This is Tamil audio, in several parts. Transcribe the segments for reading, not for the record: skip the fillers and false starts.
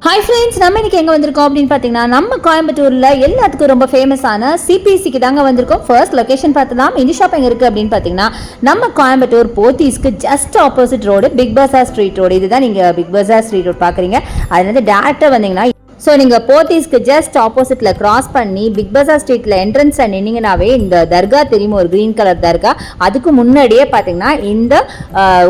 ஹாய் ஃப்ரெண்ட்ஸ், நம்ம இன்னைக்கு எங்கே வந்திருக்கோம் அப்படின்னு பார்த்தீங்கன்னா, நம்ம கோயம்புத்தூரில் எல்லாத்துக்கும் ரொம்ப ஃபேமஸான சிபிசிக்கு தாங்க வந்திருக்கோம். ஃபர்ஸ்ட் லொக்கேஷன் பார்த்துலாம். இந்த ஷாப் எங்கே இருக்குது அப்படின்னு பார்த்தீங்கன்னா, நம்ம கோயம்புத்தூர் போத்தீஸ்க்கு just opposite road Big Bazaar street road. இதுதான் நீங்கள் பிக் பஸார் ஸ்ட்ரீட் ரோடு பார்க்குறீங்க. அதுலேருந்து டேரெக்டாக வந்தீங்கன்னா, ஸோ நீங்கள் போத்தீஸ்க்கு ஜஸ்ட் ஆப்போசிட்டில் கிராஸ் பண்ணி பிக் பஸார் ஸ்ட்ரீட்டில் என்ட்ரன்ஸில் நின்னீங்கன்னாவே இந்த தர்கா தெரியும், ஒரு க்ரீன் கலர் தர்கா. அதுக்கு முன்னாடியே பார்த்தீங்கன்னா இந்த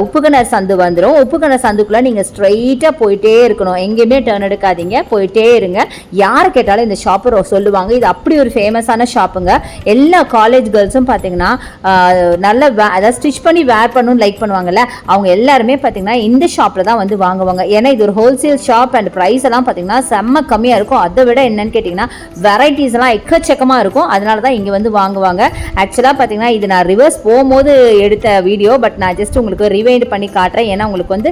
உப்புக்கிணர் சந்து வந்துடும். உப்புக்கிணர் சந்துக்குள்ளே நீங்கள் ஸ்ட்ரைட்டாக போயிட்டே இருக்கணும், எங்கேயுமே டேர்ன் எடுக்காதீங்க, போயிட்டே இருங்க. யார் கேட்டாலும் இந்த ஷாப்பை சொல்லுவாங்க. இது அப்படி ஒரு ஃபேமஸான ஷாப்புங்க. எல்லா காலேஜ் கேர்ள்ஸும் பார்த்தீங்கன்னா நல்ல அதாவது ஸ்டிச் பண்ணி வேர் பண்ணணும்னு லைக் பண்ணுவாங்கல்ல, அவங்க எல்லாருமே பார்த்தீங்கன்னா இந்த ஷாப்பில் தான் வந்து வாங்குவாங்க. ஏன்னா இது ஒரு ஹோல்சேல் ஷாப் அண்ட் ப்ரைஸ் எல்லாம் பார்த்தீங்கன்னா செம்ம கம்மியாக இருக்கும். அதை விட என்னன்னு கேட்டிங்கன்னா வெரைட்டிஸ் எல்லாம் எக்கச்சக்கமாக இருக்கும். அதனால தான் இங்கே வந்து வாங்குவாங்க. ஆக்சுவலாக பார்த்தீங்கன்னா இது நான் ரிவர்ஸ் போகும்போது எடுத்த வீடியோ, பட் நான் ஜஸ்ட் உங்களுக்கு ரிவைண்ட் பண்ணி காட்டுறேன். ஏன்னா உங்களுக்கு வந்து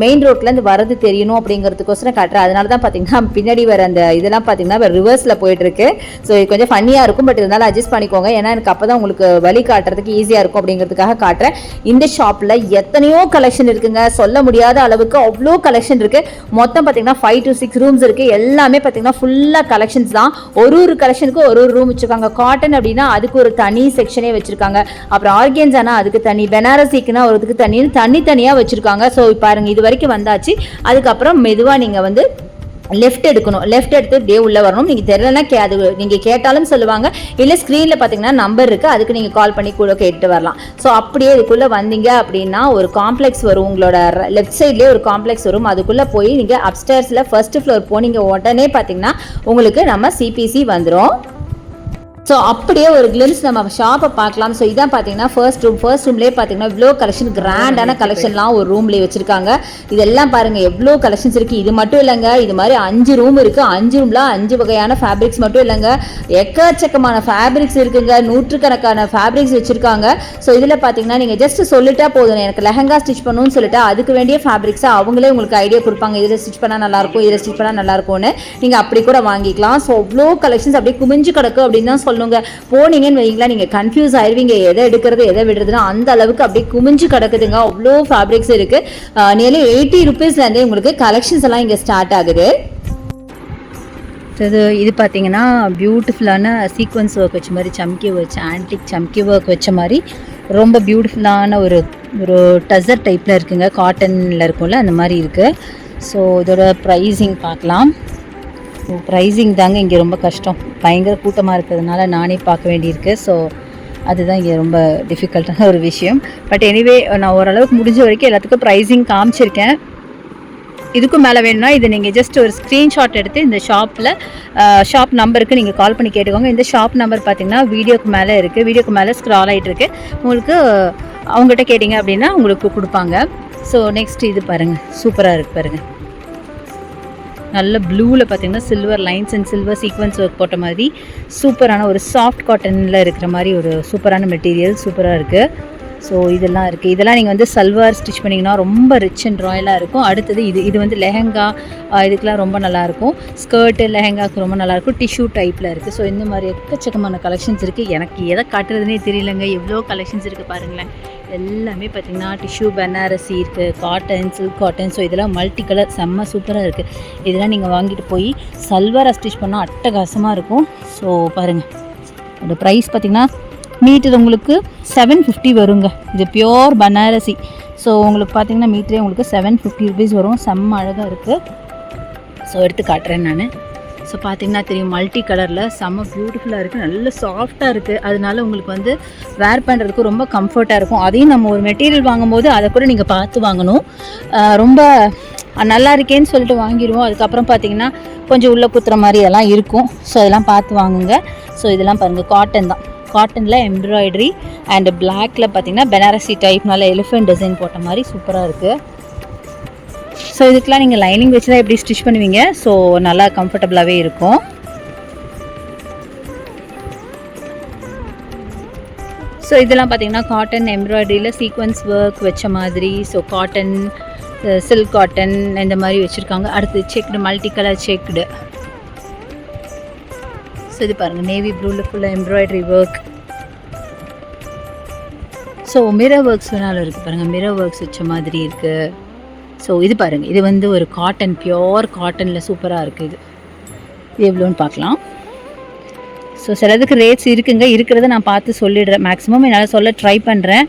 மெயின் ரோட்லேருந்து வரது தெரியணும் அப்படிங்கிறதுக்கோசரம் காட்டுறேன். அதனால தான் பார்த்தீங்கன்னா பின்னாடி வர அந்த இதெல்லாம் பார்த்தீங்கன்னா ரிவர்ஸில் போயிட்டுருக்கு. ஸோ இது கொஞ்சம் ஃபன்னியாக இருக்கும், பட் இருந்தாலும் அட்ஜஸ்ட் பண்ணிக்கோங்க. ஏன்னா எனக்கு அப்போ தான் உங்களுக்கு வழி காட்டுறதுக்கு ஈஸியாக இருக்கும் அப்படிங்கிறதுக்காக காட்டுறேன். இந்த ஷாப்பில் எத்தனையோ கலெக்ஷன் இருக்குங்க, சொல்ல முடியாத அளவுக்கு அவ்வளோ கலெக்ஷன் இருக்குது. மொத்தம் பார்த்தீங்கன்னா 5 to 6 ரூம்ஸ் இருக்குது. எல்லாமே பார்த்தீங்கன்னா ஃபுல்லாக கலெக்ஷன்ஸ் தான். ஒரு கலெக்ஷனுக்கு ஒரு ரூம் வச்சுருக்காங்க. காட்டன் அப்படின்னா அதுக்கு ஒரு தனி செக்ஷனே வச்சுருக்காங்க. அப்புறம் ஆர்கேன்ஸானா அதுக்கு தனி, பெனாரசிக்குன்னா ஒரு இதுக்கு தனியாக வச்சுருக்காங்க. ஸோ பாருங்கள், இது வரைக்கும் வந்தாச்சு. அதுக்கப்புறம் மெதுவாக நீங்கள் வந்து லெஃப்ட் எடுக்கணும். லெஃப்ட் எடுத்து இப்படியே உள்ளே வரணும். நீங்கள் தெரியலன்னா அது நீங்கள் கேட்டாலும் சொல்லுவாங்க. இல்லை ஸ்க்ரீனில் பார்த்தீங்கன்னா நம்பர் இருக்குது, அதுக்கு நீங்கள் கால் பண்ணி கூட கேட்டு வரலாம். ஸோ அப்படியே இதுக்குள்ளே வந்தீங்க அப்படின்னா ஒரு காம்ப்ளெக்ஸ் வரும். உங்களோட லெஃப்ட் சைட்லேயே ஒரு காம்ப்ளெக்ஸ் வரும். அதுக்குள்ளே போய் நீங்கள் அப்ஸ்டேர்ஸில் ஃபர்ஸ்ட் ஃப்ளோர் போனீங்க உடனே பார்த்தீங்கன்னா உங்களுக்கு நம்ம சிபிசி வந்துடும். ஸோ அப்படியே ஒரு கிளிம்ஸ் நம்ம ஷாப்பை பார்க்கலாம். ஸோ இதான் பார்த்தீங்கன்னா ஃபர்ஸ்ட் ரூம்லேயே பார்த்தீங்கன்னா இவ்வளோ கலெக்ஷன், கிராண்டான கலெக்ஷன்லாம் ஒரு ரூம்லேயே வச்சுருக்காங்க. இதெல்லாம் பாருங்கள் எவ்வளோ கலெக்ஷன்ஸ் இருக்குது. இது மட்டும் இல்லைங்க, இது மாதிரி 5 ரூம் இருக்குது. 5 ரூமில் 5 வகையான ஃபேப்ரிக்ஸ் மட்டும் இல்லைங்க, எக்கச்சக்கமான ஃபேப்ரிக்ஸ் இருக்குங்க. நூற்றுக்கணக்கான ஃபேப்ரிக்ஸ் வச்சுருக்காங்க. ஸோ இதில் பார்த்தீங்கன்னா நீங்கள் ஜஸ்ட் சொல்லிட்டா போதும், எனக்கு லெஹங்கா ஸ்டிச் பண்ணணும்னு சொல்லிட்டு அதுக்கு வேண்டிய ஃபேப்ரிக்ஸை அவங்களே உங்களுக்கு ஐடியா கொடுப்பாங்க. இதில் ஸ்டிச் பண்ணால் நல்லாயிருக்கும், இதில் ஸ்டிச் பண்ணால் நல்லாயிருக்கும்னு நீங்கள் அப்படி கூட வாங்கிக்கலாம். ஸோ அவ்வளோ கலெக்ஷன்ஸ் அப்படியே குமிஞ்சு கிடக்கு அப்படின்னு தான் போனீங்கன்னு வைங்களா, நீங்க கன்ஃபியூஸ் ஆயிருவீங்க, எதை எடுக்கிறது எதை விடுறதுன்னா. அந்த அளவுக்கு அப்படியே குமிஞ்சு கிடக்குதுங்க. அவ்வளோ ஃபேப்ரிக்ஸ் இருக்கு. நியர்லி 80 ரூபீஸ்லேருந்தே உங்களுக்கு கலெக்ஷன்ஸ் எல்லாம் இங்கே ஸ்டார்ட் ஆகுது. இது பார்த்தீங்கன்னா பியூட்டிஃபுல்லான சீக்வன்ஸ் ஒர்க் வச்ச மாதிரி, சம்கி வச்ச ஆன்டிக் சம்கி ஒர்க் வச்ச மாதிரி ரொம்ப பியூட்டிஃபுல்லான ஒரு டசர் டைப்பில் இருக்குங்க. காட்டனில் இருக்கும்ல அந்த மாதிரி இருக்குது. ஸோ இதோட ப்ரைஸிங் பார்க்கலாம். ப்ரைஸிங் தாங்க இங்கே ரொம்ப கஷ்டம். பயங்கர கூட்டமாக இருக்கிறதுனால நானே பார்க்க வேண்டியிருக்கு. ஸோ அதுதான் இங்கே ரொம்ப டிஃபிகல்ட்டான ஒரு விஷயம். பட் எனிவே நான் ஓரளவுக்கு முடிஞ்ச வரைக்கும் எல்லாத்துக்கும் ப்ரைஸிங் காமிச்சிருக்கேன். இதுக்கும் மேலே வேணும்னா இது நீங்கள் ஜஸ்ட் ஒரு ஸ்க்ரீன்ஷாட் எடுத்து இந்த ஷாப் நம்பருக்கு நீங்கள் கால் பண்ணி கேட்டுக்கோங்க. இந்த ஷாப் நம்பர் பார்த்தீங்கன்னா வீடியோக்கு மேலே இருக்குது. வீடியோக்கு மேலே ஸ்க்ரால் ஆகிட்டு இருக்கு. உங்களுக்கு அவங்ககிட்ட கேட்டிங்க அப்படின்னா உங்களுக்கு கொடுப்பாங்க. ஸோ நெக்ஸ்ட் இது பாருங்கள், சூப்பராக இருக்குது பாருங்கள். நல்ல ப்ளூவில் பார்த்தீங்கன்னா silver lines and silver sequence work போட்ட மாதிரி சூப்பரான ஒரு சாஃப்ட் காட்டனில் இருக்கிற மாதிரி ஒரு சூப்பரான மெட்டீரியல், சூப்பராக இருக்குது. ஸோ இதெல்லாம் இருக்குது. இதெல்லாம் நீங்கள் வந்து சல்வார் ஸ்டிச் பண்ணிங்கன்னா ரொம்ப ரிச் அண்ட் ராயலாக இருக்கும். அடுத்தது இது வந்து லெஹங்கா, இதுக்கெலாம் ரொம்ப நல்லாயிருக்கும். ஸ்கர்ட்டு லெஹங்காவுக்கு ரொம்ப நல்லாயிருக்கும். டிஷ்யூ டைப்பில் இருக்குது. ஸோ இந்த மாதிரி எக்கச்சக்கமான கலெக்ஷன்ஸ் இருக்குது. எனக்கு எதை காட்டுறதுனே தெரியலங்க, எவ்வளோ கலெக்ஷன்ஸ் இருக்குது பாருங்களேன். எல்லாமே பார்த்திங்கன்னா டிஷ்யூ, பெனாரசி இருக்குது, காட்டன், சில்க் காட்டன். ஸோ இதெல்லாம் மல்டி கலர் செம்ம சூப்பராக இருக்குது. இதெல்லாம் நீங்கள் வாங்கிட்டு போய் சல்வாரை ஸ்டிச் பண்ணால் அட்டகாசமாக இருக்கும். ஸோ பாருங்கள், அதோட ப்ரைஸ் பார்த்திங்கன்னா மீட்டர் உங்களுக்கு 750 வருங்க. இது பியோர் பனாரசி. ஸோ உங்களுக்கு பார்த்தீங்கன்னா மீட்டரே உங்களுக்கு 750 ரூபீஸ் வரும். செம்ம அழகாக இருக்குது. ஸோ எடுத்து காட்டுறேன் நான். ஸோ பார்த்தீங்கன்னா தெரியும், மல்டி கலரில் செம்ம பியூட்டிஃபுல்லாக இருக்குது, நல்ல சாஃப்டாக இருக்குது. அதனால உங்களுக்கு வந்து வேர் பண்ணுறதுக்கு ரொம்ப கம்ஃபர்ட்டாக இருக்கும். அதையும் நம்ம ஒரு மெட்டீரியல் வாங்கும்போது அதை கூட நீங்கள் பார்த்து வாங்கணும். ரொம்ப நல்லா இருக்கேன்னு சொல்லிட்டு வாங்கிடுவோம். அதுக்கப்புறம் பார்த்தீங்கன்னா கொஞ்சம் உள்ளே குத்துற மாதிரி எல்லாம் இருக்கும். ஸோ அதெல்லாம் பார்த்து வாங்குங்க. ஸோ இதெல்லாம் பாருங்கள், காட்டன் தான். காட்டனில் எம்ப்ராய்டரி அண்ட் பிளாக்ல பார்த்தீங்கன்னா பெனாரசி டைப்னால எலிஃபென்ட் டிசைன் போட்ட மாதிரி சூப்பராக இருக்குது. ஸோ இதுக்கெலாம் நீங்கள் லைனிங் வச்சு தான் எப்படி ஸ்டிச் பண்ணுவீங்க. ஸோ நல்லா கம்ஃபர்டபுளாகவே இருக்கும். ஸோ இதெல்லாம் பார்த்தீங்கன்னா காட்டன் எம்ப்ராய்டரியில் சீக்வன்ஸ் ஒர்க் வச்ச மாதிரி. ஸோ காட்டன், சில்க் காட்டன் இந்த மாதிரி வச்சுருக்காங்க. அடுத்து checked, multi colour checked. So இது பாருங்கள், நேவி ப்ளூவில் ஃபுல்லாக embroidery work. So mirror works வேணாலும் இருக்குது பாருங்கள், மிரர் ஒர்க்ஸ் வச்ச மாதிரி இருக்குது. ஸோ இது பாருங்கள், இது வந்து ஒரு காட்டன், பியோர் காட்டனில் சூப்பராக இருக்குது. இது எவ்வளோன்னு பார்க்கலாம். ஸோ சிலதுக்கு ரேட்ஸ் இருக்குங்க, இருக்கிறத நான் பார்த்து சொல்லிடுறேன். மேக்ஸிமம் என்னால் சொல்ல ட்ரை பண்ணுறேன்.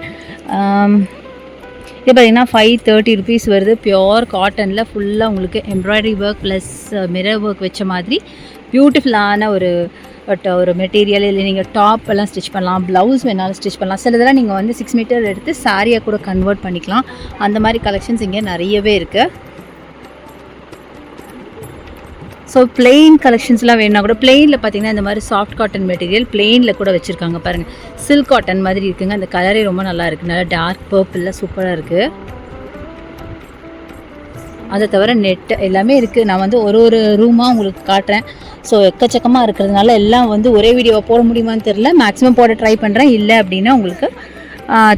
இது பார்த்திங்கன்னா 530 rupees வருது. பியோர் காட்டனில் ஃபுல்லாக உங்களுக்கு embroidery work plus mirror work வச்ச மாதிரி பியூட்டிஃபுல்லான ஒரு மெட்டீரியல். இல்லை நீங்கள் டாப் எல்லாம் ஸ்டிச் பண்ணலாம், ப்ளவுஸ் வேணாலும் ஸ்டிச் பண்ணலாம். சிலதெல்லாம் நீங்கள் வந்து 6 மீட்டர் எடுத்து சாரியாக கூட கன்வெர்ட் பண்ணிக்கலாம். அந்த மாதிரி கலெக்ஷன்ஸ் இங்கே நிறையவே இருக்குது. ஸோ பிளெயின் கலெக்ஷன்ஸ்லாம் வேணுன்னா கூட, பிளெயினில் பார்த்திங்கன்னா இந்த மாதிரி சாஃப்ட் காட்டன் மெட்டீரியல் பிளெயினில் கூட வச்சுருக்காங்க பாருங்கள். சில்க் காட்டன் மாதிரி இருக்குங்க. அந்த கலரே ரொம்ப நல்லா இருக்குது, நல்லா டார்க் பர்பிளில் சூப்பராக இருக்குது. அதை தவிர நெட்டு எல்லாமே இருக்குது. நான் வந்து ஒரு ரூமாக உங்களுக்கு காட்டுறேன். ஸோ எக்கச்சக்கமாக இருக்கிறதுனால எல்லாம் வந்து ஒரே வீடியோவை போட முடியுமான்னு தெரில. மேக்ஸிமம் போட ட்ரை பண்ணுறேன். இல்லை அப்படின்னா உங்களுக்கு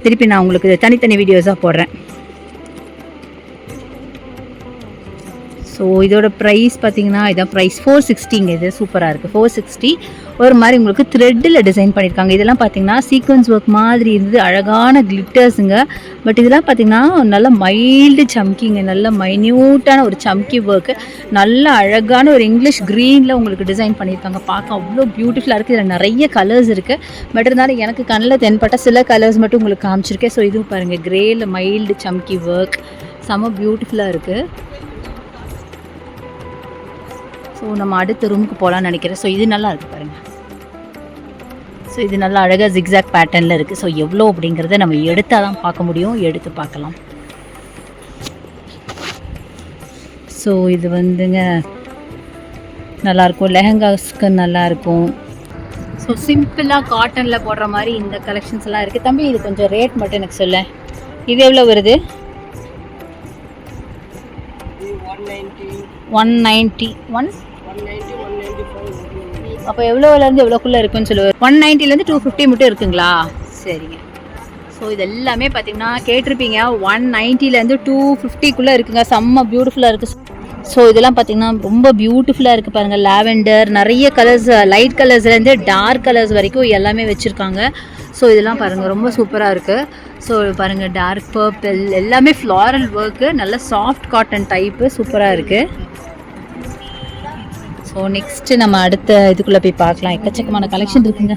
திருப்பி நான் உங்களுக்கு தனித்தனி வீடியோஸாக போடுறேன். ஸோ இதோட ப்ரைஸ் பார்த்திங்கன்னா இதான் ப்ரைஸ் 460ங்க. இது சூப்பராக இருக்குது. 460 ஒரு மாதிரி உங்களுக்கு த்ரெட்டில் டிசைன் பண்ணியிருக்காங்க. இதெல்லாம் பார்த்திங்கன்னா சீக்வன்ஸ் ஒர்க் மாதிரி இருந்தது, அழகான கிளிட்டர்ஸுங்க. பட் இதெல்லாம் பார்த்திங்கன்னா நல்ல மைல்டு சம்கிங்க, நல்ல மைன்யூட்டான ஒரு சம்கி ஒர்க்கு, நல்ல அழகான ஒரு இங்கிலீஷ் க்ரீனில் உங்களுக்கு டிசைன் பண்ணியிருக்காங்க. பார்க்க அவ்வளோ பியூட்டிஃபுல்லாக இருக்குது. இதில் நிறைய கலர்ஸ் இருக்குது. பட் இருந்தாலும் எனக்கு கண்ணில் தென்பட்ட சில கலர்ஸ் மட்டும் உங்களுக்கு காமிச்சிருக்கேன். ஸோ இதுவும் பாருங்கள், க்ரேயில் மைல்டு சம்கி ஒர்க் செம்ம பியூட்டிஃபுல்லாக இருக்குது. ஸோ நம்ம அடுத்த ரூமுக்கு போகலான்னு நினைக்கிறேன். ஸோ இது நல்லா இருக்குது பாருங்கள். ஸோ இது நல்லா அழகாக ஜிக்ஸாக் பேட்டர்னில் இருக்குது. ஸோ எவ்வளோ அப்படிங்கிறத நம்ம எடுத்தால் தான் பார்க்க முடியும். எடுத்து பார்க்கலாம். ஸோ இது வந்துங்க நல்லாயிருக்கும், லெஹங்காஸ்க்கு நல்லாயிருக்கும். ஸோ சிம்பிளாக காட்டனில் போடுற மாதிரி இந்த கலெக்ஷன்ஸ் எல்லாம் இருக்குது. தம்பி இது கொஞ்சம் ரேட் மட்டும் எனக்கு சொல்ல. இது எவ்வளோ வருது? 190. அப்போ எவ்வளோலேருந்து எவ்வளோக்குள்ளே இருக்குன்னு சொல்லுவார். 190லேருந்து 250 மட்டும் இருக்குங்களா? சரிங்க. ஸோ இது எல்லாமே பார்த்தீங்கன்னா கேட்டிருப்பீங்க, 190லேருந்து 250க்குள்ளே இருக்குங்க. செம்ம பியூட்டிஃபுல்லாக இருக்குது. ஸோ இதெல்லாம் பார்த்திங்கன்னா ரொம்ப பியூட்டிஃபுல்லாக இருக்குது பாருங்கள். லாவெண்டர், நிறைய கலர்ஸ், லைட் கலர்ஸ்லேருந்து டார்க் கலர்ஸ் வரைக்கும் எல்லாமே வச்சுருக்காங்க. ஸோ இதெல்லாம் பாருங்கள் ரொம்ப சூப்பராக இருக்குது. ஸோ பாருங்கள், டார்க் பர்பிள் எல்லாமே ஃப்ளாரல் ஒர்க்கு, நல்ல சாஃப்ட் காட்டன் டைப்பு, சூப்பராக இருக்குது. ஸோ நெக்ஸ்ட்டு நம்ம அடுத்த இதுக்குள்ளே போய் பார்க்கலாம். எக்கச்சக்கமான கலெக்ஷன் இருக்குங்க.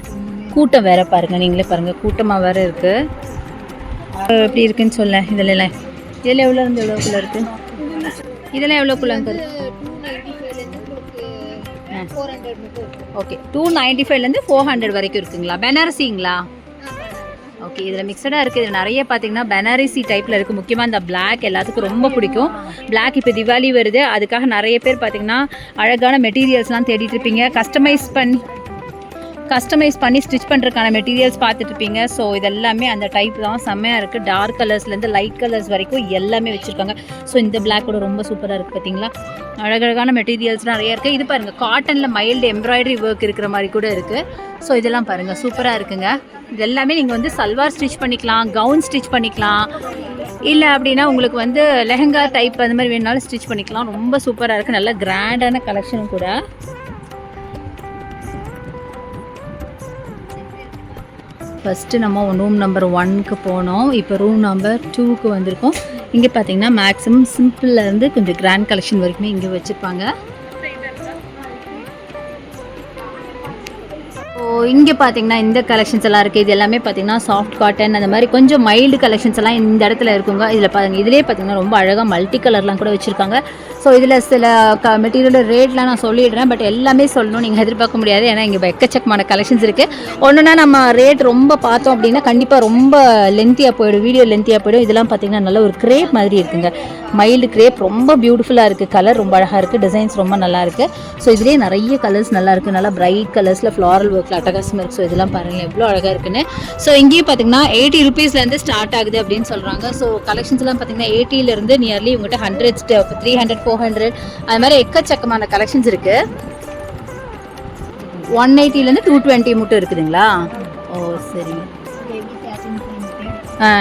கூட்டம் வேறு பாருங்கள், நீங்களே பாருங்கள், கூட்டமாக வேறு இருக்குது. எப்படி இருக்குன்னு சொல்ல. இதில் எவ்வளோ இருந்து எவ்வளோக்குள்ளே இருக்குது? இதெல்லாம் எவ்வளோக்குள்ளே இருக்குது? ஓகே, 295லேருந்து 400 வரைக்கும் இருக்குங்களா? பெனாரசிங்களா? ஓகே, இதில் மிக்சடாக இருக்குது. இதில் நிறைய பார்த்தீங்கன்னா பெனாரசி டைப்பில் இருக்குது. முக்கியமாக இந்த பிளாக் எல்லாத்துக்கும் ரொம்ப பிடிக்கும். பிளாக் இப்போ திவாலி வருது, அதுக்காக நிறைய பேர் பார்த்தீங்கன்னா அழகான மெட்டீரியல்ஸ்லாம் தேடிட்டு இருப்பீங்க. கஸ்டமைஸ் பண்ணி ஸ்டிச் பண்ணுறதுக்கான மெட்டீரியல்ஸ் பார்த்துட்ருப்பீங்க. ஸோ இதெல்லாமே அந்த டைப் தான், செம்மையாக இருக்குது. டார்க் கலர்ஸ்லேருந்து லைட் கலர்ஸ் வரைக்கும் எல்லாமே வச்சுருக்காங்க. ஸோ இந்த பிளாக் கூட ரொம்ப சூப்பராக இருக்குது பார்த்தீங்களா? அழகழகான மெட்டீரியல்ஸ் நிறைய இருக்குது. இது பாருங்கள், காட்டனில் மைல்டு எம்ப்ராய்டரி ஒர்க் இருக்கிற மாதிரி கூட இருக்குது. ஸோ இதெல்லாம் பாருங்கள் சூப்பராக இருக்குங்க. இது எல்லாமே நீங்கள் வந்து சல்வார் ஸ்டிச் பண்ணிக்கலாம், கவுன் ஸ்டிச் பண்ணிக்கலாம், இல்லை அப்படின்னா உங்களுக்கு வந்து லெஹங்கா டைப் அந்த மாதிரி வேணுனாலும் ஸ்டிச் பண்ணிக்கலாம். ரொம்ப சூப்பராக இருக்குது. நல்ல கிராண்டான கலெக்ஷனும் கூட. ஃபஸ்ட்டு நம்ம ரூம் நம்பர் 1க்கு போனோம். இப்போ ரூம் நம்பர் 2க்கு வந்திருக்கோம். இங்கே பார்த்தீங்கன்னா மேக்ஸிமம் சிம்பிள்லேருந்து கொஞ்சம் கிராண்ட் கலெக்ஷன் வரைக்குமே இங்கே வச்சுருப்பாங்க. இங்கே பார்த்தீங்கன்னா இந்த கலெக்ஷன்ஸ் எல்லாம் இருக்குது. இது எல்லாமே பார்த்தீங்கன்னா சாஃப்ட் காட்டன் அந்த மாதிரி கொஞ்சம் மைல்டு கலெக்ஷன்ஸ் எல்லாம் இந்த இடத்துல இருக்குங்க. இதில் பாருங்கள், இதிலே பார்த்தீங்கன்னா ரொம்ப அழகாக மல்டி கலர்லாம் கூட வச்சுருக்காங்க. ஸோ இதில் சில மெட்டீரியலோட ரேட்லாம் நான் சொல்லிடுறேன். பட் எல்லாமே சொல்லணும் நீங்கள் எதிர்பார்க்க முடியாது. ஏன்னா இங்கே எக்கச்சக்கமான கலெக்ஷன்ஸ் இருக்குது. ஒன்றுனா நம்ம ரேட் ரொம்ப பார்த்தோம் அப்படின்னா கண்டிப்பாக ரொம்ப லென்த்தியாக போயிடும், வீடியோ லென்த்தியாக போயிடும். இதெல்லாம் பார்த்தீங்கன்னா நல்ல ஒரு கிரேப் மாதிரி இருக்குங்க. மைல்டு கிரேப் ரொம்ப பியூட்டிஃபுல்லாக இருக்குது. கலர் ரொம்ப அழகாக இருக்குது, டிசைன்ஸ் ரொம்ப நல்லா இருக்குது. ஸோ இதுலேயே நிறைய கலர்ஸ் நல்லா இருக்குது. நல்லா பிரைட் கலர்ஸில் ஃப்ளாரல் ஒர்க்கில் அட்டகாசமாக இருக்குது. ஸோ இதெல்லாம் பாருங்கள் எவ்வளோ அழகாக இருக்குன்னு. ஸோ இங்கேயும் பார்த்தீங்கன்னா 80 rupeesலேருந்து ஸ்டார்ட் ஆகுது அப்படின்னு சொல்கிறாங்க. ஸோ கலெக்ஷன்ஸ்லாம் பார்த்தீங்கன்னா 80லேருந்து நியர்லி உங்கள்கிட்ட 100, 300, 400 அது மாதிரி எக்கச்சக்கமான கலெக்ஷன்ஸ் இருக்குது. 180லேருந்து 220 மட்டும் இருக்குதுங்களா? ஓ சரிங்க.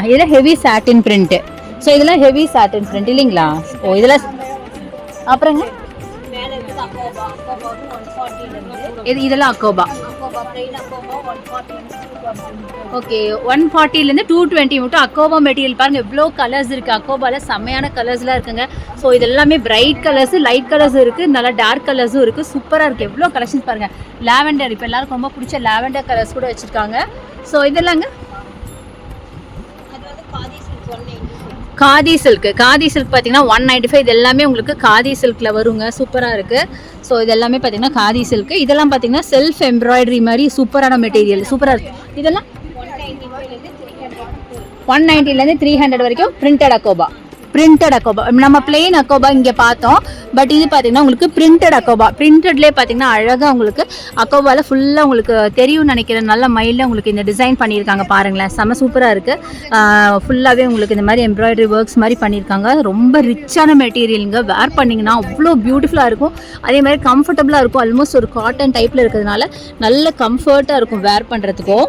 இதெல்லாம் ஹெவி சாட்டின் பிரிண்ட்டு. ஸோ இதெல்லாம் ஹெவி சாட்டின் பிரிண்ட் இல்லைங்களா? ஓ இதெல்லாம் அப்புறங்க இதெல்லாம் அக்கோபா. ஓகே, 140லேருந்து 220 மட்டும் அக்கோபா மெட்டீரியல். பாருங்க எவ்வளோ கலர்ஸ் இருக்குது அக்கோபாவில், செம்மையான கலர்ஸ்லாம் இருக்குங்க. ஸோ இது எல்லாமே பிரைட் கலர்ஸு, லைட் கலர்ஸும் இருக்குது, நல்லா டார்க் கலர்ஸும் இருக்குது. சூப்பராக இருக்குது, எவ்வளோ கலெக்ஷன்ஸ் பாருங்கள். லாவெண்டர், இப்போ எல்லாருக்கும் ரொம்ப பிடிச்ச லாவெண்டர் கலர்ஸ் கூட வச்சுருக்காங்க. ஸோ இதெல்லாங்க காதி சில்க். காதி சில்க் பார்த்தீங்கன்னா 195. இது எல்லாமே உங்களுக்கு காதி சில்கில் வருங்க, சூப்பராக இருக்குது. ஸோ இது எல்லாமே பார்த்தீங்கன்னா காதி சில்க்கு. இதெல்லாம் பார்த்தீங்கன்னா செல்ஃப் எம்ப்ராய்டரி மாதிரி சூப்பரான மெட்டீரியல், சூப்பராக இருக்குது. இதெல்லாம் 190லேருந்து 300 வரைக்கும் பிரிண்டட் அக்கோபா. பிரிண்டட் அக்கோபா, நம்ம பிளெயின் அக்கோபா இங்கே பார்த்தோம். பட் இது பார்த்தீங்கன்னா உங்களுக்கு பிரிண்டட் அக்கோபா. பிரிண்டட்லேயே பார்த்தீங்கன்னா அழகாக உங்களுக்கு அக்கோபாவில் ஃபுல்லாக உங்களுக்கு தெரியும்னு நினைக்கிறேன். நல்ல மைல்டாக உங்களுக்கு இந்த டிசைன் பண்ணியிருக்காங்க பாருங்களேன், செம்ம சூப்பராக இருக்குது. ஃபுல்லாகவே உங்களுக்கு இந்த மாதிரி எம்ப்ராய்டரி ஒர்க்ஸ் மாதிரி பண்ணியிருக்காங்க. ரொம்ப ரிச்சான மெட்டீரியலுங்க. வேர் பண்ணிங்கன்னா அவ்வளோ பியூட்டிஃபுல்லாக இருக்கும். அதே மாதிரி கம்ஃபர்டபுளாக இருக்கும். ஆல்மோஸ்ட் ஒரு காட்டன் டைப்பில் இருக்கிறதுனால நல்ல கம்ஃபர்ட்டாக இருக்கும் வேர் பண்ணுறதுக்கும்.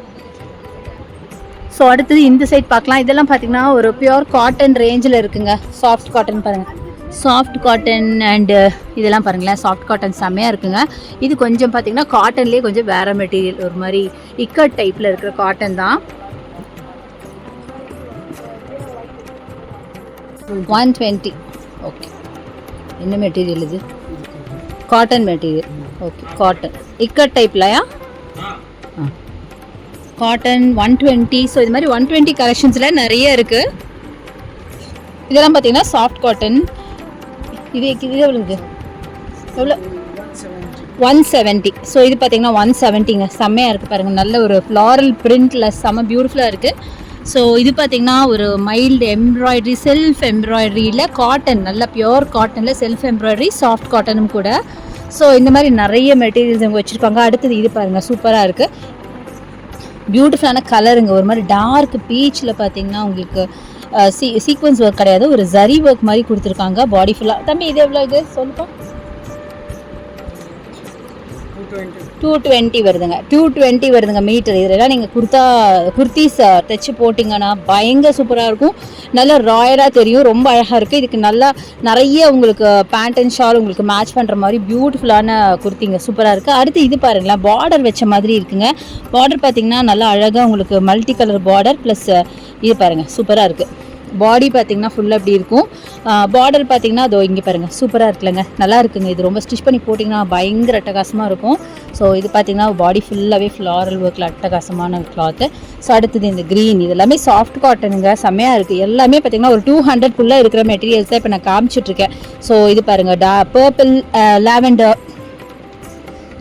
ஸோ அடுத்தது இந்த சைட் பார்க்கலாம். இதெல்லாம் பார்த்தீங்கன்னா ஒரு பியூர் காட்டன் ரேஞ்சில் இருக்குங்க. சாஃப்ட் காட்டன் பாருங்கள், சாஃப்ட் காட்டன் அண்டு இதெல்லாம் பாருங்களேன், சாஃப்ட் காட்டன் செம்மையாக இருக்குங்க. இது கொஞ்சம் பார்த்தீங்கன்னா காட்டன்லேயே கொஞ்சம் வேறு மெட்டீரியல், ஒரு மாதிரி இக்கட் டைப்பில் இருக்கிற காட்டன் தான். 120. ஓகே, என்ன மெட்டீரியல் இது? Cotton material. Okay, cotton ikat டைப்லையா? காட்டன் 120. ஸோ இது மாதிரி 120 கலெக்ஷன்ஸில் நிறைய இருக்குது. இதெல்லாம் பார்த்தீங்கன்னா சாஃப்ட் காட்டன். இது எவ்வளோது? எவ்வளோ? 170. ஸோ இது பார்த்தீங்கன்னா 170ங்க. செம்மையாக இருக்குது பாருங்கள், நல்ல ஒரு ஃப்ளாரல் பிரிண்டில் செம்ம பியூட்டிஃபுல்லாக இருக்குது. ஸோ இது பார்த்தீங்கன்னா ஒரு மைல்டு எம்ப்ராய்டரி, செல்ஃப் எம்ப்ராய்டரியில் காட்டன், நல்ல பியோர் காட்டனில் செல்ஃப் எம்ப்ராய்டரி, சாஃப்ட் காட்டனும் கூட. ஸோ இந்த மாதிரி நிறைய மெட்டீரியல்ஸ் அவங்க வச்சுருக்காங்க. அடுத்தது இது பாருங்கள், சூப்பராக இருக்குது, பியூட்டிஃபுல்லான கலருங்க. ஒரு மாதிரி டார்க் பீச்சில் பார்த்தீங்கன்னா உங்களுக்கு சீக்வன்ஸ் ஒர்க் கிடையாது, ஒரு ஜரி ஒர்க் மாதிரி கொடுத்துருக்காங்க பாடி ஃபுல்லாக. தம்பி இது எவ்வளோ? இது சொல்லுப்பா. 220 வருதுங்க. 220 வருதுங்க மீட்டர். இதெல்லாம் நீங்கள் குர்த்திஸ் தைச்சு போட்டிங்கன்னா பயங்கர சூப்பராக இருக்கும். நல்லா ராயலாக தெரியும், ரொம்ப அழகாக இருக்குது. இதுக்கு நல்லா நிறைய உங்களுக்கு பேண்ட் அண்ட் ஷால் உங்களுக்கு மேட்ச் பண்ணுற மாதிரி பியூட்டிஃபுல்லான குர்த்திங்க, சூப்பராக இருக்குது. அடுத்து இது பாருங்களேன், பார்டர் வச்ச மாதிரி இருக்குங்க. பார்டர் பார்த்தீங்கன்னா நல்லா அழகாக உங்களுக்கு மல்டி கலர் பார்டர் ப்ளஸ் இது பாருங்கள், சூப்பராக இருக்குது. பாடி பார்த்தீங்கன்னா ஃபுல்லாக அப்படி இருக்கும். பார்டர் பார்த்தீங்கன்னா அதோ இங்கே பாருங்கள், சூப்பராக இருக்குல்லங்க, நல்லா இருக்குங்க. இது ரொம்ப ஸ்டிச் பண்ணி போட்டிங்கன்னா பயங்கர அட்டகாசமாக இருக்கும். ஸோ இது பார்த்தீங்கன்னா பாடி ஃபுல்லாகவே ஃப்ளாரல் ஒர்க்கில் அட்டகாசமான கிளாத்து. ஸோ அடுத்தது இந்த க்ரீன், இது எல்லாமே சாஃப்ட் காட்டனுங்க, செம்மையாக இருக்குது. எல்லாமே பார்த்தீங்கன்னா ஒரு 200க்குள்ளே இருக்கிற மெட்டீரியல்ஸ் தான் இப்போ நான் காமிச்சிட்ருக்கேன். ஸோ இது பாருங்கள், பர்பிள்,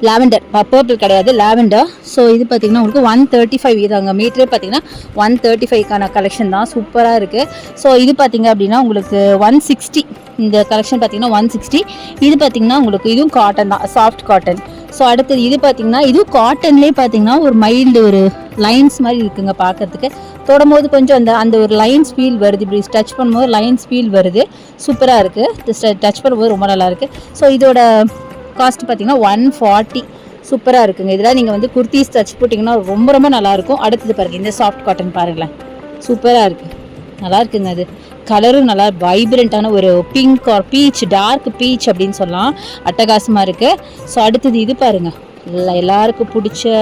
லாவெண்டர், பர்பிள் கிடையாது, லாவெண்டர். ஸோ இது பார்த்தீங்கன்னா உங்களுக்கு 135. இதாங்க மீட்டரே பார்த்தீங்கன்னா 135க்கான கலெக்ஷன் தான், சூப்பராக இருக்குது. ஸோ இது பார்த்தீங்க அப்படின்னா உங்களுக்கு 160. இந்த கலெக்ஷன் பார்த்தீங்கன்னா 160. இது பார்த்தீங்கன்னா உங்களுக்கு இதுவும் காட்டன் தான், சாஃப்ட் காட்டன். ஸோ அடுத்தது இது பார்த்தீங்கன்னா இதுவும் காட்டன்லேயே பார்த்தீங்கன்னா ஒரு மைல்டு ஒரு லைன்ஸ் மாதிரி இருக்குங்க பார்க்கறதுக்கு. தொடும்போது கொஞ்சம் அந்த ஒரு லைன்ஸ் ஃபீல் வருது, இப்படி டச் பண்ணும்போது லைன்ஸ் ஃபீல் வருது, சூப்பராக இருக்குது. டச் பண்ணும்போது ரொம்ப நல்லாயிருக்கு. ஸோ இதோட காஸ்ட் பார்த்தீங்கன்னா 140. சூப்பராக இருக்குங்க. இதெல்லாம் நீங்கள் வந்து குர்த்திஸ் டச் போட்டிங்கன்னா ரொம்ப ரொம்ப நல்லாயிருக்கும். அடுத்தது பாருங்கள், இந்த சாஃப்ட் காட்டன் பாருங்களேன், சூப்பராக இருக்குது, நல்லா இருக்குங்க. அது கலரும் நல்லா வைப்ரண்ட்டான ஒரு pink or peach, dark peach அப்படின்னு சொல்லலாம், அட்டகாசமாக இருக்குது. ஸோ அடுத்தது இது பாருங்கள், எல்லாருக்கும் பிடிச்ச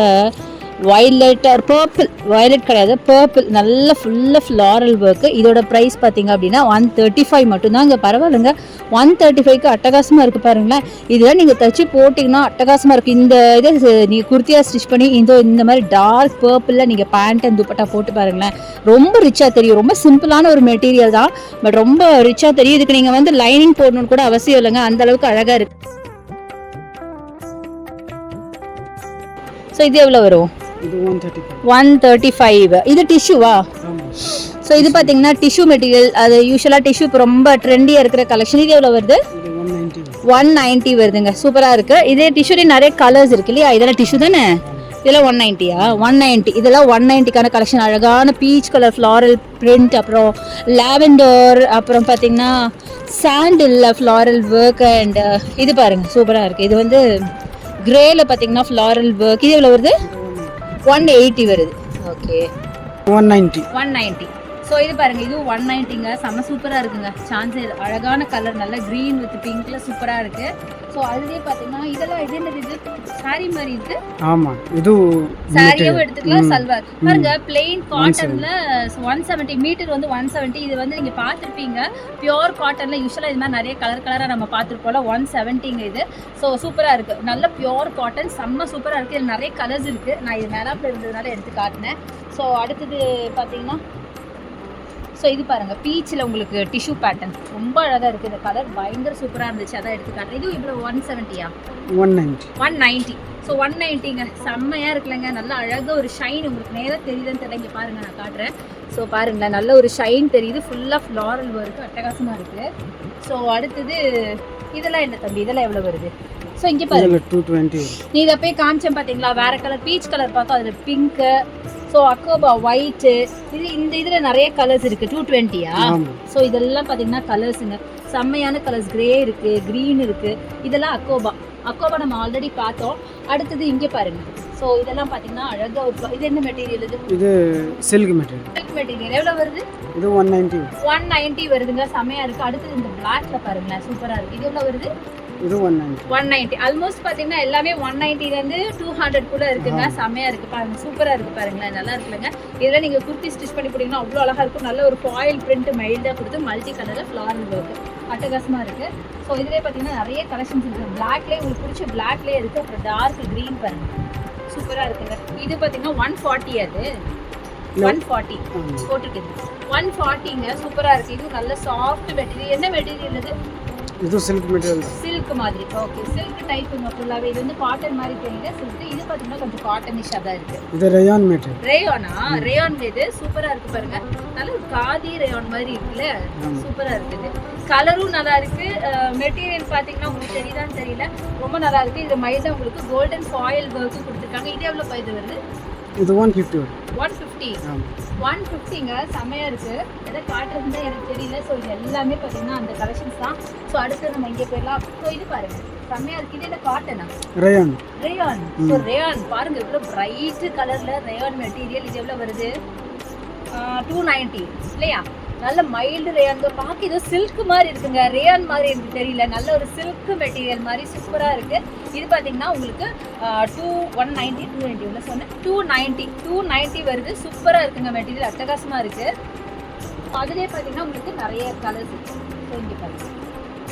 வயலட் ஆர் பர்பிள், வயலட் கிடையாது பர்பிள், நல்ல ஃபுல்லாக ஃப்ளாரல் ஒர்க்கு. இதோட ப்ரைஸ் பார்த்தீங்க அப்படின்னா 135 மட்டும்தான். இங்கே பரவாயில்லைங்க, 135க்கு அட்டகாசமாக இருக்குது பாருங்களேன். இதெல்லாம் நீங்கள் தைச்சி போட்டிங்கன்னா அட்டகாசமாக இருக்குது. இந்த இதை நீங்கள் குர்த்தியாக ஸ்டிச் பண்ணி இந்த மாதிரி டார்க் பர்பிளில் நீங்கள் பேண்ட் அண்ட் துப்பட்டா போட்டு பாருங்களேன், ரொம்ப ரிச்சாக தெரியும். ரொம்ப சிம்பிளான ஒரு மெட்டீரியல் தான், பட் ரொம்ப ரிச்சாக தெரியும். இதுக்கு நீங்கள் வந்து லைனிங் போடணும்னு கூட அவசியம் இல்லைங்க, அந்தளவுக்கு அழகாக இருக்குது. ஸோ இது எவ்வளோ வரும்? 135. இது டிஷ்யூவா? ஸோ இது பார்த்தீங்கன்னா டிஷ்யூ மெட்டீரியல். அது யூஸ்வலாக டிஷ்யூ இப்போ ரொம்ப ட்ரெண்டியாக இருக்கிற கலெக்ஷன். இது எவ்வளோ வருது? 190 வருதுங்க, சூப்பராக இருக்குது. இதே டிஷ்யூலேயே நிறைய கலர்ஸ் இருக்கு இல்லையா? இதெல்லாம் டிஷ்யூ தானே? இதெல்லாம் 190யா? 190. இதெல்லாம் 190க்கான கலெக்ஷன். அழகான பீச் கலர் ஃப்ளாரல் பிரிண்ட், அப்புறம் லாவெண்டர், அப்புறம் பார்த்தீங்கன்னா சாண்டில் ஃப்ளாரல் ஒர்க் அண்ட் இது பாருங்கள், சூப்பராக இருக்குது. இது வந்து கிரேல பார்த்தீங்கன்னா ஃப்ளாரல் ஒர்க். இது எவ்வளோ வருது? 180 வருது. ஓகே, 190. ஸோ இது பாருங்கள், இதுவும் 190ங்க. செம்ம சூப்பராக இருக்குங்க. சான்ஸே அழகான கலர், நல்ல க்ரீன் வித் பிங்க்ல சூப்பராக இருக்குது. ஸோ அதுலேயே பார்த்தீங்கன்னா இதெல்லாம் இது என்னது, இது சாரி மாதிரி இருக்குது. ஆமாம், இது சாரியாவும் எடுத்துக்கலாம், சல்வார் பாருங்க. பிளெயின் காட்டனில் 170 மீட்டர் வந்து 170. இது வந்து நீங்கள் பார்த்துருப்பீங்க பியோர் காட்டனில். யூஸ்வலாக இது மாதிரி நிறைய கலராக நம்ம பார்த்துருப்போம்ல. 170ங்க இது. ஸோ சூப்பராக இருக்குது, நல்ல பியோர் காட்டன், செம்ம சூப்பராக இருக்குது. இது நிறைய கலர்ஸ் இருக்குது. நான் இது மேலாப்பில் இருந்ததுனால எடுத்து காட்டினேன். ஸோ அடுத்தது பார்த்தீங்கன்னா, ஸோ இது பாருங்கள், பீச்சில் உங்களுக்கு டிஷ்யூ பேட்டர்ன் ரொம்ப அழகாக இருக்குது. இந்த கலர் பயங்கர சூப்பராக இருந்துச்சு, அதான் எடுத்து காட்டுறேன். இது இவ்வளோ 170யா? 190. ஸோ 190ங்க. செம்மையாக இருக்குல்லங்க. நல்லா அழகாக ஒரு ஷைன் உங்களுக்கு நேராக தெரியுதுன்னு தெரியல. இங்கே பாருங்கள், நான் காட்டுறேன். ஸோ பாருங்களேன், நல்ல ஒரு ஷைன் தெரியுது. ஃபுல்லாக ஃப்ளாரல் ஒர்க்கு அட்டகாசமாக இருக்குது. ஸோ அடுத்தது இதெல்லாம் என்ன தம்பி, இதெல்லாம் எவ்வளோ வருது? ஸோ இங்கே பாருங்க, 220. நீ இதை போய் காமிச்சேன் பார்த்தீங்களா, வேறு கலர் பீச் கலர் பார்த்தோம், அதில் பிங்க்கு. ஸோ அக்கோபா ஒயிட்டு, இது இந்த இதில் நிறைய கலர்ஸ் இருக்குது. 220யா? ஸோ இதெல்லாம் பார்த்தீங்கன்னா கலர்ஸுங்க, செம்மையான கலர்ஸ். கிரே இருக்குது, க்ரீன் இருக்குது. இதெல்லாம் அக்கோபா நம்ம ஆல்ரெடி பார்த்தோம். அடுத்தது இங்கே பாருங்கள். ஸோ இதெல்லாம் பார்த்தீங்கன்னா அழகாக ஒரு, இது என்ன மெட்டீரியல்? இது சில்க் மெட்டீரியல். எவ்வளோ வருது? இது 190 வருதுங்க. செம்மையாக இருக்குது. அடுத்தது இந்த பிளாக்ல பாருங்களேன், சூப்பராக இருக்குது. இது எவ்வளோ வருது? இது 190. ஆல்மோஸ்ட் பார்த்தீங்கன்னா எல்லாமே 190லேருந்து 200 கூட இருக்குங்க. செம்மையாக இருக்குது பாருங்க, சூப்பராக இருக்குது பாருங்களேன், நல்லா இருக்குல்லங்க. இதெல்லாம் நீங்கள் குர்த்தி ஸ்டிச் பண்ணி போட்டிங்கன்னா அவ்வளோ அழகாக இருக்கும். நல்ல ஒரு ஃபாயில் பிரிண்ட் மைல்டாக கொடுத்து மல்டி கலரில் ஃப்ளாரல் ஒர்க்கு அட்டகாசமாக இருக்குது. ஸோ இதிலே பார்த்தீங்கன்னா நிறைய கலெக்ஷன்ஸ் இருக்குது. பிளாக்லேயே உங்களுக்கு பிடிச்ச பிளாக்லேயே இருக்குது. அப்புறம் டார்க் க்ரீன் பாருங்கள், சூப்பராக இருக்குங்க. இது பார்த்தீங்கன்னா 140. அது 140 போட்டுருக்குது. 140ங்க. சூப்பராக இருக்குது. இது நல்ல சாஃப்ட் மெட்டீரியல். என்ன மெட்டீரியல் இது? இது சில்க் மெட்டீரியல், சில்க் மாதிரி. ஓகே, சில்க் டைப்புங்க ஃபுல்லாவே. இது வந்து காட்டன் மாதிரி தெரியல, சில்க். இது பார்த்தீங்கன்னா கொஞ்சம் காட்டனிஷாக தான் இருக்குது. இது ரேயான் மெட்டீரியல். ரேயானா? ரேயான் இது சூப்பராக இருக்குது பாருங்க. நல்ல ஒரு காதி ரேயான் மாதிரி இருக்குல்ல, சூப்பராக இருக்குது. கலரும் நல்லா இருக்குது. மெட்டீரியல் பார்த்தீங்கன்னா உங்களுக்கு தெரியுதான்னு தெரியல, ரொம்ப நல்லா இருக்குது. இது மைல்டாக உங்களுக்கு கோல்டன் ஃபாயில் ஒர்க்கு கொடுத்துருக்காங்க. இது எவ்வளோ இது வருது? இது 150. 150ங்க. செம்மையாக இருக்குது. எதை காட்டுறதுன்னு தான் எனக்கு தெரியல. ஸோ இது எல்லாமே பார்த்தீங்கன்னா அந்த கலெக்ஷன்ஸ் தான். ஸோ அடுத்து நம்ம இங்கே போயிடலாம். ஸோ இது பாருங்க, செம்மையாக இருக்குது. இது என்ன காட்டனா? ரேயான். ஸோ ரேயான் பாருங்க, எவ்வளோ பிரைட் கலரில் ரேயான் மெட்டீரியல். இது எவ்வளோ வருது? 290 இல்லையா? நல்ல மைல்டு ரேயான். பார்க்க ஏதோ சில்க் மாதிரி இருக்குங்க, ரேயான் மாதிரி எனக்கு தெரியல. நல்ல ஒரு சில்க் மெட்டீரியல் மாதிரி சூப்பராக இருக்குது. இது பார்த்தீங்கன்னா உங்களுக்கு 290 உள்ள சொன்னேன். 290 வருது. சூப்பராக இருக்குங்க மெட்டீரியல், அட்டகாசமாக இருக்குது. அதுலேயே பார்த்தீங்கன்னா உங்களுக்கு நிறைய கலர்ஸ் இருக்குது. ஸோ இங்கே பாருங்கள்,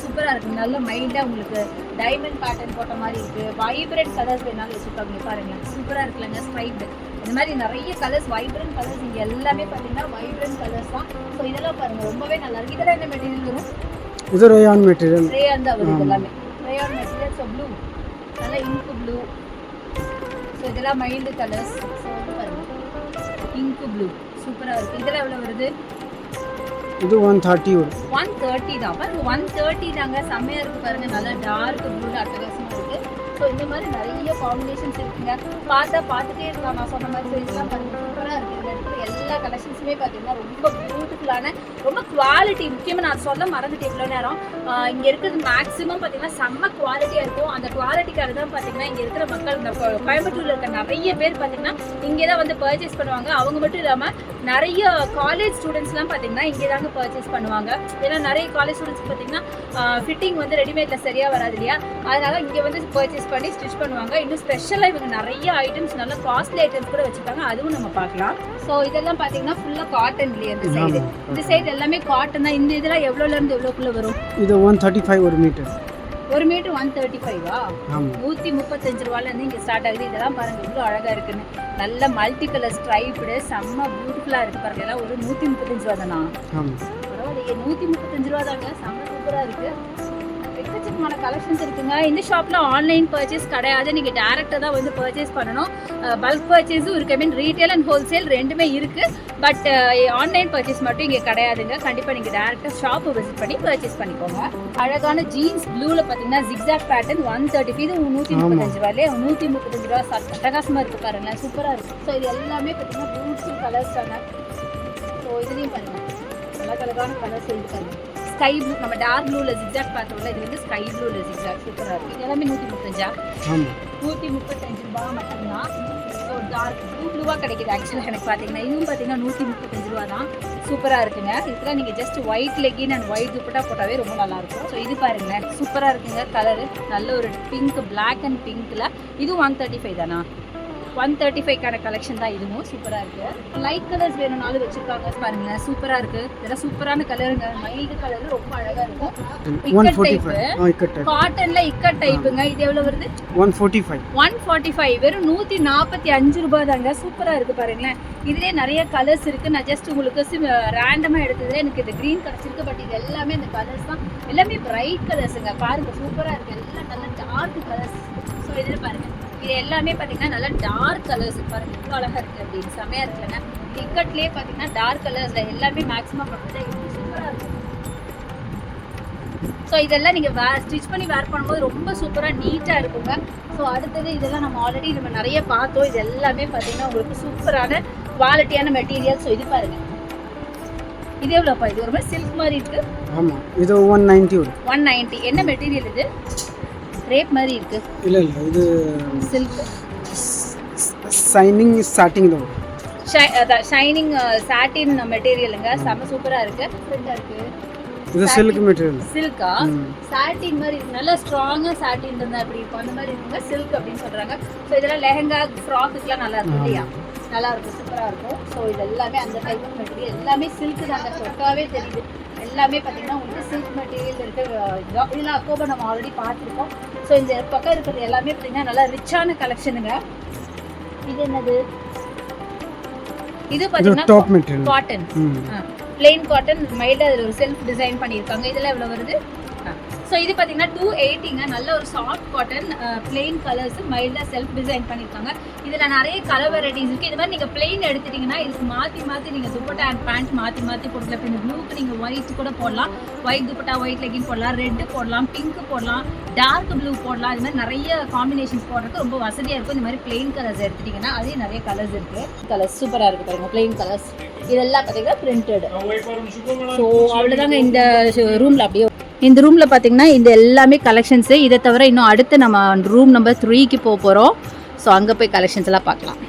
சூப்பராக இருக்குது. நல்ல மைல்டாக உங்களுக்கு டைமண்ட் பேட்டர்ன் போட்ட மாதிரி இருக்குது. வைப்ரண்ட் கலர்ஸ் வேணாலும் வச்சுருக்காங்க பாருங்கள், சூப்பராக இருக்குல்லங்க. ஸ்ட்ரைப்டு இந்த மாதிரி நிறைய கலர்ஸ், வைப்ரண்ட் கலர்ஸ். இங்கே எல்லாமே பார்த்தீங்கன்னா வைப்ரண்ட் கலர்ஸ் தான். ஸோ இதெல்லாம் பாருங்கள், ரொம்பவே நல்லா இருக்குது. இதெல்லாம் என்ன மெட்டீரியல் வரும்? இது ரேயான் மெட்டீரியல். ரேயான் தான் வருது எல்லாமே, ரேயான் மெட்டீரியல். ஸோ ப்ளூ, நல்லா இங்கு ப்ளூ. ஸோ இதெல்லாம் மைல்டு கலர்ஸ். ஸோ வந்து பாருங்கள், இங்கு ப்ளூ சூப்பராக இருக்குது. இதெல்லாம் எவ்வளோ வருது? இது 130 வரும். 130 தான் பாருங்க, 130 தாங்க. செம்மையாக இருக்குது பாருங்க, நல்லா டார்க் ப்ளூல அட்டகாசமாக இருக்குது. ஸோ இந்த மாதிரி நிறைய காம்பினேஷன்ஸ் இருக்குங்க. பார்த்துட்டே இருக்கலாம் நான் சொன்ன மாதிரி. ஸோ இதெல்லாம் பாருங்க, சூப்பராக இருக்குது. இந்த இடத்துல எல்லா கலெக்ஷன்ஸுமே பார்த்தீங்கன்னா ரொம்ப பியூட்டிஃபுல்லான, ரொம்ப குவாலிட்டி. முக்கியமாக நான் சொல்ல மறந்துட்டேன் இவ்வளோ நேரம். இங்கே இருக்கிறது மேக்ஸிமம் பார்த்தீங்கன்னா செம்ம குவாலிட்டியாக இருக்கும். அந்த குவாலிட்டிக்காக தான் பார்த்தீங்கன்னா இங்கே இருக்கிற மக்கள், இந்த கோயம்புத்தூரில் இருக்க நிறைய பேர் பார்த்தீங்கன்னா இங்கே தான் வந்து பர்ச்சேஸ் பண்ணுவாங்க. அவங்க மட்டும் இல்லாமல் நிறைய காலேஜ் ஸ்டூடெண்ட்ஸ்லாம் பார்த்தீங்கன்னா இங்கே தாங்க பர்ச்சேஸ் பண்ணுவாங்க. ஏன்னா நிறைய காலேஜ் ஸ்டூடெண்ட்ஸ் பார்த்தீங்கன்னா ஃபிட்டிங் வந்து ரெடிமேடில் சரியாக வராது இல்லையா, அதனால் இங்கே வந்து பர்ச்சேஸ் பண்ணி ஸ்டிச் பண்ணுவாங்க. இன்னும் ஸ்பெஷலாக இவங்க நிறைய ஐட்டம்ஸ், நல்ல காஸ்ட்லி ஐட்டம்ஸ் கூட வச்சுருக்காங்க, அதுவும் நம்ம பார்க்கலாம். ஸோ இதெல்லாம் பார்த்தீங்கன்னா ஃபுல்லாக காட்டன் இல்லையா? இந்த சைடு எல்லாமே காட்டன் தான். இந்த இதெல்லாம் எவ்வளோலேருந்து எவ்வளோக்குள்ளே வரும்? இது 135 ஒரு மீட்டர். 135வா? 135 ரூபாயிலேருந்து இங்கே ஸ்டார்ட் ஆகுது. இதெல்லாம் பாருங்கள் இவ்வளோ அழகாக இருக்குன்னு. நல்ல மல்டி கலர் ஸ்ட்ரைப்டு, செம்ம பியூட்டிஃபுல்லாக இருக்குது பாருங்கள். எல்லாம் ஒரு 135 ரூபா தானா? பரவாயில்லையே, 135 ரூபா தாங்க. செம்ம சூப்பராக இருக்குது. எக்கச்சக்கமான கலெக்ஷன்ஸ் இருக்குங்க. இந்த ஷாப்பில் ஆன்லைன் பர்ச்சேஸ் கிடையாது, நீங்கள் டேரெக்டாக தான் வந்து பர்ச்சேஸ் பண்ணணும். பல்க் பர்ச்சேஸும் இருக்குது, ஐ மீன் ரீட்டெயில் அண்ட் ஹோல்சேல் ரெண்டுமே இருக்குது. பட் ஆன்லைன் பர்ச்சேஸ் மட்டும் இங்கே கிடையாதுங்க. கண்டிப்பாக நீங்கள் டேரெக்டாக ஷாப்பை விசிட் பண்ணி பர்ச்சேஸ் பண்ணிக்கோங்க. அழகான ஜீன்ஸ் ப்ளூவில் பார்த்தீங்கன்னா ஜிக்ஸாக் பேட்டர்ன் 130. இது 135 ரூபாயிலே 135 ரூபா. அட்டகாசமாக இருக்குது பாருங்களேன், சூப்பராக இருக்குது. ஸோ இது எல்லாமே பார்த்தீங்கன்னா பியூட்டிஃபுல் கலர்ஸ் தாங்க. ஸோ இதுலேயும் பாருங்கள் அழகழகான கலர்ஸ் இருக்காங்க. ஸ்கை ப்ளூ, நம்ம டார்க் ப்ளூவில் ஜிக்ஸாக் பார்த்தோம்ல, இது வந்து ஸ்கை ப்ளூவில் ஜிக்ஸாக் சூப்பராக இருக்குது. இது எல்லாமே 135. 135 ரூபா மட்டும்தான். ஸோ டார்க் ப்ளூவாக கிடைக்குது ஆக்சுவலாக எனக்கு பார்த்தீங்கன்னா. இதுவும் பார்த்தீங்கன்னா 135 ரூபா தான். சூப்பராக இருக்குங்க. இதெல்லாம் நீங்கள் just white legging and white dupatta போட்டாவே ரொம்ப நல்லாயிருக்கும். ஸோ இது பாருங்களேன், சூப்பராக இருக்குங்க. கலரு நல்ல ஒரு பிங்க், பிளாக் அண்ட் பிங்க்கில். இதுவும் 135 தானா? 135க்கான கலெக்ஷன் தான். இதுவும் சூப்பராக இருக்குது. லைட் கலர்ஸ் வேணும்னாலும் வச்சுருக்காங்க பாருங்களேன். சூப்பராக இருக்குது. இதெல்லாம் சூப்பரான கலருங்க. மைல்டு கலரு ரொம்ப அழகாக இருக்கும். காட்டனில் இக்கட் டைப்புங்க. இது எவ்வளோ வருது? 145. வெறும் 145 ரூபாய் தாங்க. சூப்பராக இருக்குது பாருங்களேன். இதுலேயே நிறைய கலர்ஸ் இருக்குது. நான் ஜஸ்ட் உங்களுக்கு ரேண்டமாக எடுத்ததுல எனக்கு இது க்ரீன் கிடச்சிருக்கு. பட் இது எல்லாமே இந்த கலர்ஸ் தான். எல்லாமே பிரைட் கலர்ஸுங்க. பாருங்கள் சூப்பராக இருக்குது. எல்லாம் நல்ல டார்க் கலர்ஸ். ஸோ இதில் பாருங்கள், இது எல்லாமே பார்த்தீங்கன்னா நல்லா டார்க் கலர்ஸ். பாருங்கள் இவ்வளோ அழகாக இருக்குது அப்படின்னு. செமையாக இருக்குல்லங்க. டிக்கெட்லேயே பார்த்தீங்கன்னா டார்க் கலர்ஸில் எல்லாமே மேக்ஸிமம் பண்ணுறது சூப்பராக இருக்கும். ஸோ இதெல்லாம் நீங்கள் ஸ்டிச் பண்ணி வேர் பண்ணும்போது ரொம்ப சூப்பராக நீட்டாக இருக்குங்க. ஸோ அடுத்தது இதெல்லாம் நம்ம நிறைய பார்த்தோம். இது எல்லாமே பார்த்தீங்கன்னா உங்களுக்கு சூப்பரான குவாலிட்டியான மெட்டீரியல். ஸோ இது பாருங்கள், இது எவ்வளோப்பா? இது ஒரு மாதிரி சில்க் மாதிரி இருக்குது. ஆமாம், இது 190 வரும். 190. என்ன மெட்டீரியல் இது? ரேப் மாதிரி இருக்கு. இல்ல இது சில்க் ஷைனிங் சாட்டின் தான். ஷைனிங் சாட்டின் மெட்டீரியலுங்க. செம சூப்பரா இருக்கு. டிஃபரெண்டா இருக்கு. இது சில்க் மெட்டீரியல். சில்கா? சாட்டின் மாதிரி இருக்கு. நல்லா ஸ்ட்ராங்கா சாட்டின் இருந்தா அப்படி இருக்கும். அந்த மாதிரி இருக்குங்க. சில்க் அப்படின்னு சொல்றாங்க. ஸோ இதெல்லாம் லெஹங்கா, ஃப்ராக்குக்குலாம் நல்லா இருக்கும் இல்லையா? நல்லா இருக்கும், சூப்பரா இருக்கும். ஸோ இது எல்லாமே அந்த டைப் ஆஃப் மெட்டீரியல். எல்லாமே சில்க் தாங்க. தொட்டாவே தெரியுது. எல்லாமே பார்த்தீங்கன்னா உங்களுக்கு சில்க் மெட்டீரியல் இருக்குது. இதெல்லாம் அக்கோபா நம்ம ஆல்ரெடி பார்த்துருக்கோம். ஸோ இந்த பக்கம் இருக்கிறது எல்லாமே பார்த்தீங்கன்னா நல்லா ரிச்சான கலெக்ஷனுங்க. இது என்னது? இது பார்த்தீங்கன்னா காட்டன், பிளெயின் காட்டன், மைல்டாக அதில் ஒரு செல்ஃப் டிசைன் பண்ணியிருக்காங்க. இதெல்லாம் எவ்வளோ வருது? ஸோ இது பார்த்தீங்கன்னா 280ங்க. நல்ல ஒரு சாஃப்ட் காட்டன், பிளெயின் கலர்ஸ், மைல்டாக செல்ஃப் டிசைன் பண்ணியிருக்காங்க. இதில் நிறைய கலர் வெரைட்டிஸ் இருக்குது. இது மாதிரி நீங்கள் பிளெயின் எடுத்துட்டிங்கன்னா இதுக்கு மாற்றி நீங்கள் துப்பட்டா அண்ட் பேண்ட் மாற்றி போடலாம். இப்போ இந்த ப்ளூக்கு நீங்கள் ஒயிட் கூட போடலாம். ஒயிட் துப்பட்டா, ஒயிட் லெகின் போடலாம். ரெட்டு போடலாம், பிங்க் போடலாம், டார்க் ப்ளூ போடலாம். இது மாதிரி நிறைய காம்பினேஷன்ஸ் போடுறதுக்கு ரொம்ப வசதியாக இருக்கும். இந்த மாதிரி பிளெயின் கலர்ஸ் எடுத்துட்டிங்கன்னா அதே நிறைய கலர்ஸ் இருக்குது. கலர்ஸ் சூப்பராக இருக்குது பாருங்கள். பிளெயின் கலர்ஸ் இதெல்லாம் பார்த்தீங்கன்னா பிரிண்டட். ஸோ அவ்வளோதாங்க இந்த ரூமில். அப்படியே இந்த ரூமில் பார்த்தீங்கன்னா இந்த எல்லாமே கலெக்ஷன்ஸு. இதை தவிர இன்னும் அடுத்து நம்ம ரூம் நம்பர் 3க்கு போக போகிறோம். ஸோ அங்கே போய் கலெக்ஷன்ஸ் எல்லாம் பார்க்கலாம்.